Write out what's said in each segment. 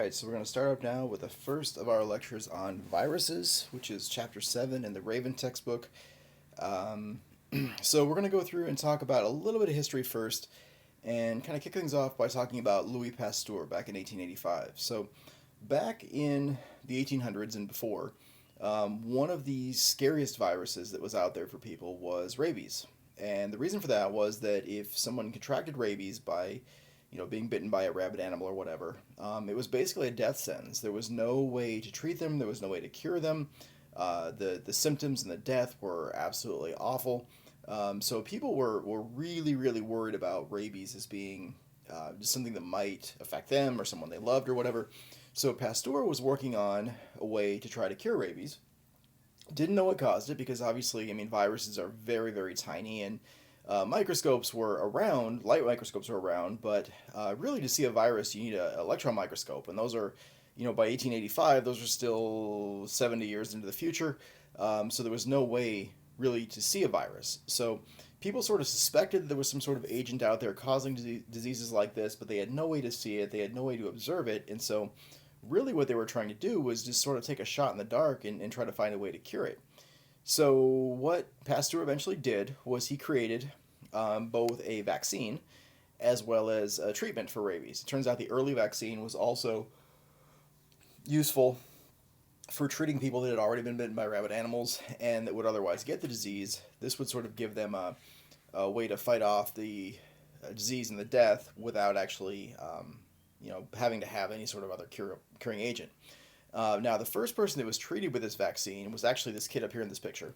Alright, so we're going to start up now with the first of our lectures on viruses, which is chapter 7 in the Raven textbook. Um, so we're going to go through and talk about a little bit of history first and kind of kick things off by talking about Louis Pasteur back in 1885. So back in the 1800s and before, one of the scariest viruses that was out there for people was rabies. And the reason for that was that if someone contracted rabies by being bitten by a rabid animal or whatever. It was basically a death sentence. There was no way to treat them. There was no way to cure them. The symptoms and the death were absolutely awful. So people were really, really worried about rabies as being just something that might affect them or someone they loved or whatever. So Pasteur was working on a way to try to cure rabies. Didn't know what caused it because obviously, viruses are very, very tiny and microscopes were around, light microscopes were around, but really to see a virus, you need an electron microscope, and those are, by 1885, those are still 70 years into the future, so there was no way really to see a virus. So people sort of suspected there was some sort of agent out there causing diseases like this, but they had no way to see it, they had no way to observe it, and so really what they were trying to do was just sort of take a shot in the dark and try to find a way to cure it. So what Pasteur eventually did was he created both a vaccine as well as a treatment for rabies. It turns out the early vaccine was also useful for treating people that had already been bitten by rabid animals and that would otherwise get the disease. This would sort of give them a way to fight off the disease and the death without actually, having to have any sort of other curing agent. Now, the first person that was treated with this vaccine was actually this kid up here in this picture.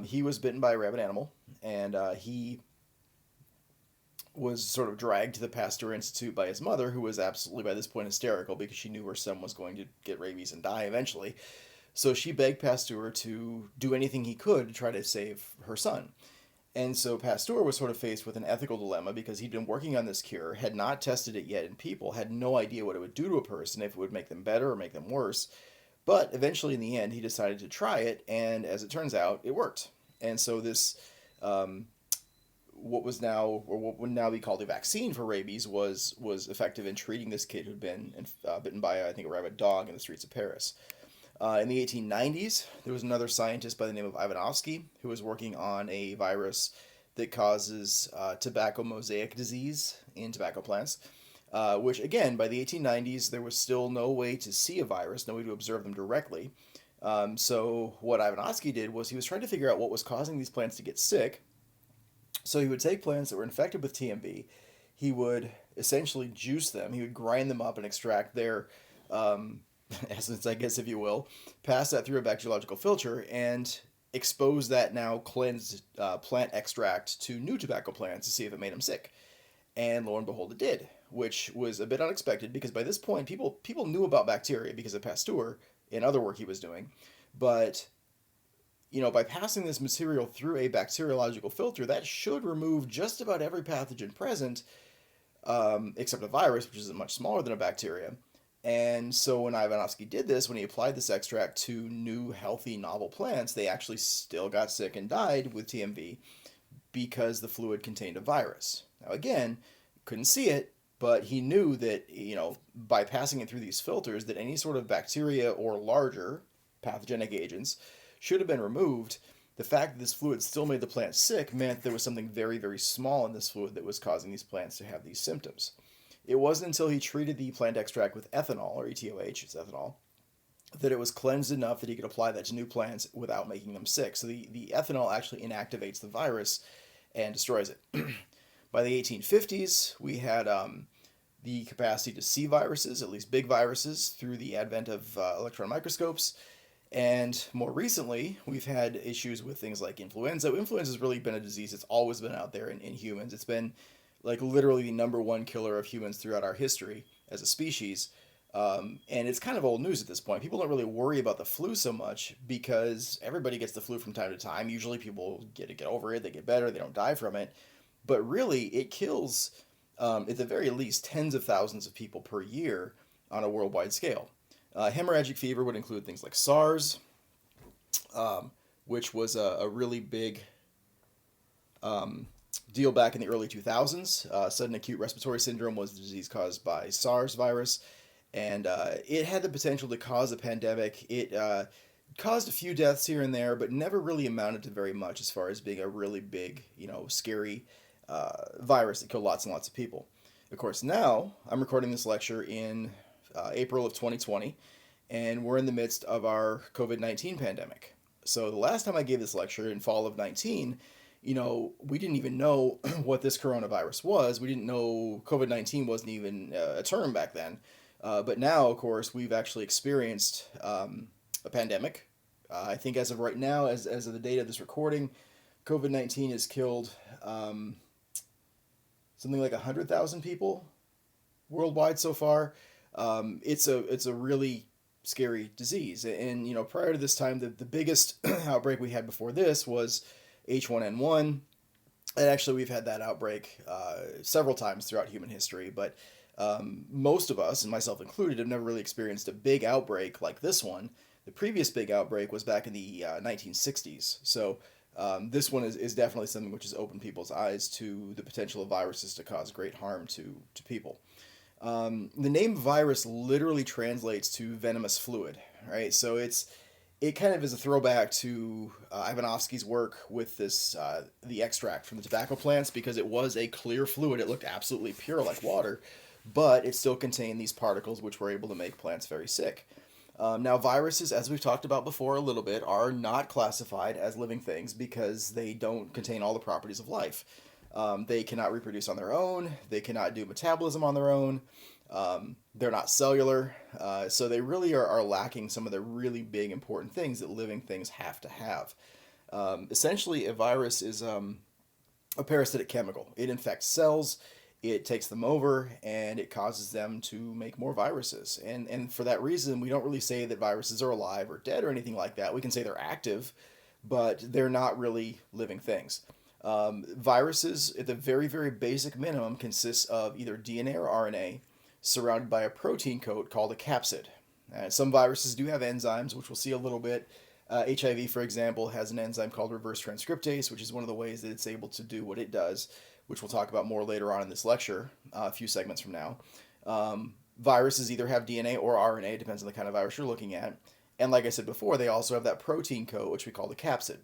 He was bitten by a rabid animal, and he was sort of dragged to the Pasteur Institute by his mother, who was absolutely by this point hysterical because she knew her son was going to get rabies and die eventually. So she begged Pasteur to do anything he could to try to save her son. And so Pasteur was sort of faced with an ethical dilemma because he'd been working on this cure, had not tested it yet in people, had no idea what it would do to a person, if it would make them better or make them worse. But eventually, in the end, he decided to try it, and as it turns out, it worked. And so this, what would now be called a vaccine for rabies, was effective in treating this kid who'd been bitten by, I think, a rabid dog in the streets of Paris. In the 1890s, there was another scientist by the name of Ivanovsky who was working on a virus that causes tobacco mosaic disease in tobacco plants, which, again, by the 1890s, there was still no way to see a virus, no way to observe them directly. So what Ivanovsky did was he was trying to figure out what was causing these plants to get sick. So he would take plants that were infected with TMV, he would essentially juice them, he would grind them up and extract their essence, I guess, if you will, pass that through a bacteriological filter, and expose that now cleansed plant extract to new tobacco plants to see if it made them sick. And lo and behold, it did, which was a bit unexpected because by this point, people knew about bacteria because of Pasteur and other work he was doing. But, by passing this material through a bacteriological filter, that should remove just about every pathogen present, except a virus, which is much smaller than a bacteria. And so when Ivanovsky did this, when he applied this extract to new, healthy, novel plants, they actually still got sick and died with TMV because the fluid contained a virus. Now, again, couldn't see it, but he knew that, by passing it through these filters, that any sort of bacteria or larger pathogenic agents should have been removed. The fact that this fluid still made the plant sick meant there was something very, very small in this fluid that was causing these plants to have these symptoms. It wasn't until he treated the plant extract with ethanol, or ETOH, it's ethanol, that it was cleansed enough that he could apply that to new plants without making them sick. So the ethanol actually inactivates the virus and destroys it. By the 1850s, we had the capacity to see viruses, at least big viruses, through the advent of electron microscopes. And more recently, we've had issues with things like influenza. Influenza has really been a disease that's always been out there in humans. It's been like literally the number one killer of humans throughout our history as a species. And it's kind of old news at this point. People don't really worry about the flu so much because everybody gets the flu from time to time. Usually people get over it, they get better, they don't die from it. But really, it kills, at the very least, tens of thousands of people per year on a worldwide scale. Hemorrhagic fever would include things like SARS, which was a really big deal back in the early 2000s. Sudden acute respiratory syndrome was the disease caused by SARS virus. and it had the potential to cause a pandemic. It caused a few deaths here and there, but never really amounted to very much as far as being a really big, scary virus that killed lots and lots of people. Of course, now I'm recording this lecture in April of 2020, and we're in the midst of our COVID-19 pandemic. So the last time I gave this lecture in fall of 19, we didn't even know what this coronavirus was. We didn't know COVID-19 wasn't even a term back then. But now, of course, we've actually experienced a pandemic. I think as of right now, as of the date of this recording, COVID-19 has killed something like 100,000 people worldwide so far. It's a really scary disease. And, prior to this time, the biggest outbreak we had before this was H1N1. And actually, we've had that outbreak several times throughout human history. But most of us, and myself included, have never really experienced a big outbreak like this one. The previous big outbreak was back in the 1960s. So this one is definitely something which has opened people's eyes to the potential of viruses to cause great harm to people. The name virus literally translates to venomous fluid, right? So it kind of is a throwback to Ivanovsky's work with this the extract from the tobacco plants, because it was a clear fluid. It looked absolutely pure like water, but it still contained these particles which were able to make plants very sick. Now, viruses, as we've talked about before a little bit, are not classified as living things because they don't contain all the properties of life. They cannot reproduce on their own. They cannot do metabolism on their own. They're not cellular. So they really are lacking some of the really big important things that living things have to have. Essentially, a virus is a parasitic chemical. It infects cells. It takes them over, and it causes them to make more viruses. And for that reason, we don't really say that viruses are alive or dead or anything like that. We can say they're active, but they're not really living things. Viruses, at the very, very basic minimum, consists of either DNA or RNA surrounded by a protein coat called a capsid. Some viruses do have enzymes, which we'll see a little bit. HIV, for example, has an enzyme called reverse transcriptase, which is one of the ways that it's able to do what it does, which we'll talk about more later on in this lecture, a few segments from now. Viruses either have DNA or RNA, depends on the kind of virus you're looking at. And like I said before, they also have that protein coat, which we call the capsid.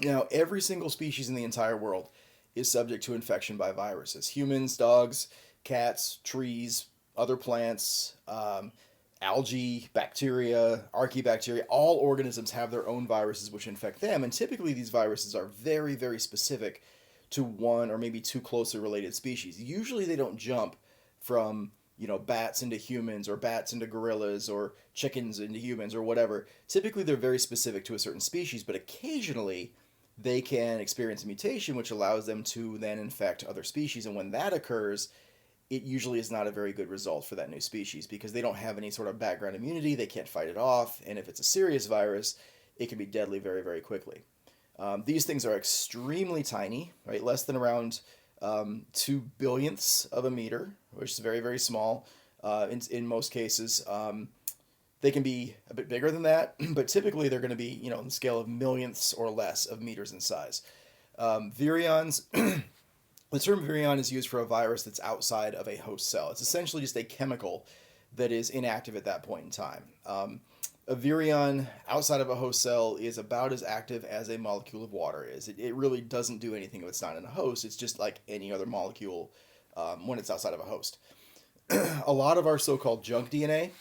Now, every single species in the entire world is subject to infection by viruses. Humans, dogs, cats, trees, other plants, algae, bacteria, archaebacteria, all organisms have their own viruses which infect them. And typically these viruses are very, very specific to one or maybe two closely related species. Usually they don't jump from, bats into humans, or bats into gorillas, or chickens into humans, or whatever. Typically they're very specific to a certain species, but occasionally they can experience a mutation which allows them to then infect other species. And when that occurs, it usually is not a very good result for that new species because they don't have any sort of background immunity. They can't fight it off. And if it's a serious virus, it can be deadly very, very quickly. These things are extremely tiny, right? Less than around 2 billionths of a meter, which is very, very small in most cases. They can be a bit bigger than that, but typically they're going to be, on the scale of millionths or less of meters in size. Virions, the term virion is used for a virus that's outside of a host cell. It's essentially just a chemical that is inactive at that point in time. A virion outside of a host cell is about as active as a molecule of water is. It really doesn't do anything if it's not in a host. It's just like any other molecule when it's outside of a host. A lot of our so-called junk DNA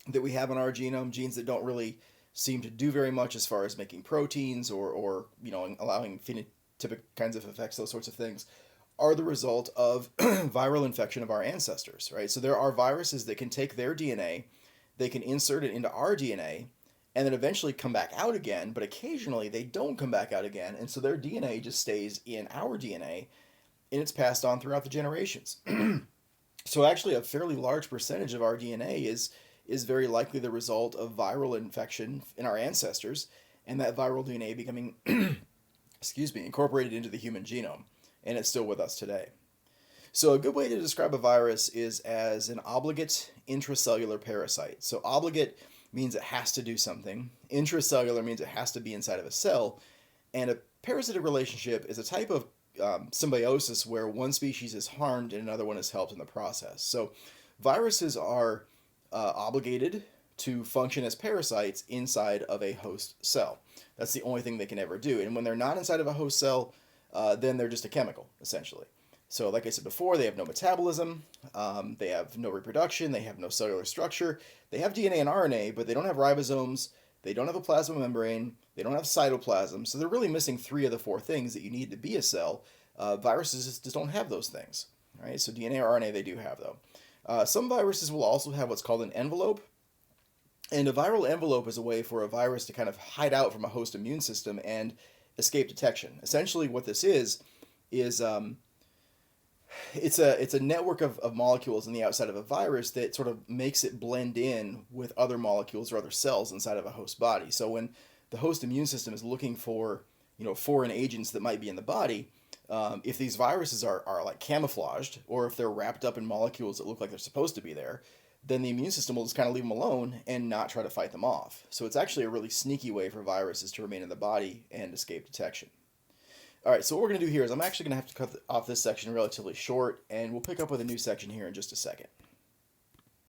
that we have in our genome, genes that don't really seem to do very much as far as making proteins or allowing phenotypic kinds of effects, those sorts of things, are the result of viral infection of our ancestors, right? So there are viruses that can take their DNA, they can insert it into our DNA, and then eventually come back out again, but occasionally they don't come back out again, and so their DNA just stays in our DNA, and it's passed on throughout the generations. So actually a fairly large percentage of our DNA is very likely the result of viral infection in our ancestors, and that viral DNA becoming incorporated into the human genome, and it's still with us today. So a good way to describe a virus is as an obligate intracellular parasite. So obligate means it has to do something. Intracellular means it has to be inside of a cell. And a parasitic relationship is a type of symbiosis where one species is harmed and another one is helped in the process. So Viruses are obligated to function as parasites inside of a host cell. That's the only thing they can ever do. And when they're not inside of a host cell, then they're just a chemical, essentially. So, like I said before, they have no metabolism, they have no reproduction, they have no cellular structure. They have DNA and RNA, but they don't have ribosomes, they don't have a plasma membrane, they don't have cytoplasm. So, they're really missing three of the four things that you need to be a cell. Viruses just don't have those things. Right? So, DNA or RNA they do have, though. Some viruses will also have what's called an envelope. And a viral envelope is a way for a virus to kind of hide out from a host immune system and escape detection. Essentially, what this is it's a network of molecules on the outside of a virus that sort of makes it blend in with other molecules or other cells inside of a host body. So when the host immune system is looking for foreign agents that might be in the body, if these viruses are like camouflaged, or if they're wrapped up in molecules that look like they're supposed to be there, then the immune system will just kind of leave them alone and not try to fight them off. So it's actually a really sneaky way for viruses to remain in the body and escape detection. All right, so what we're going to do here is I'm actually going to have to cut off this section relatively short, and we'll pick up with a new section here in just a second.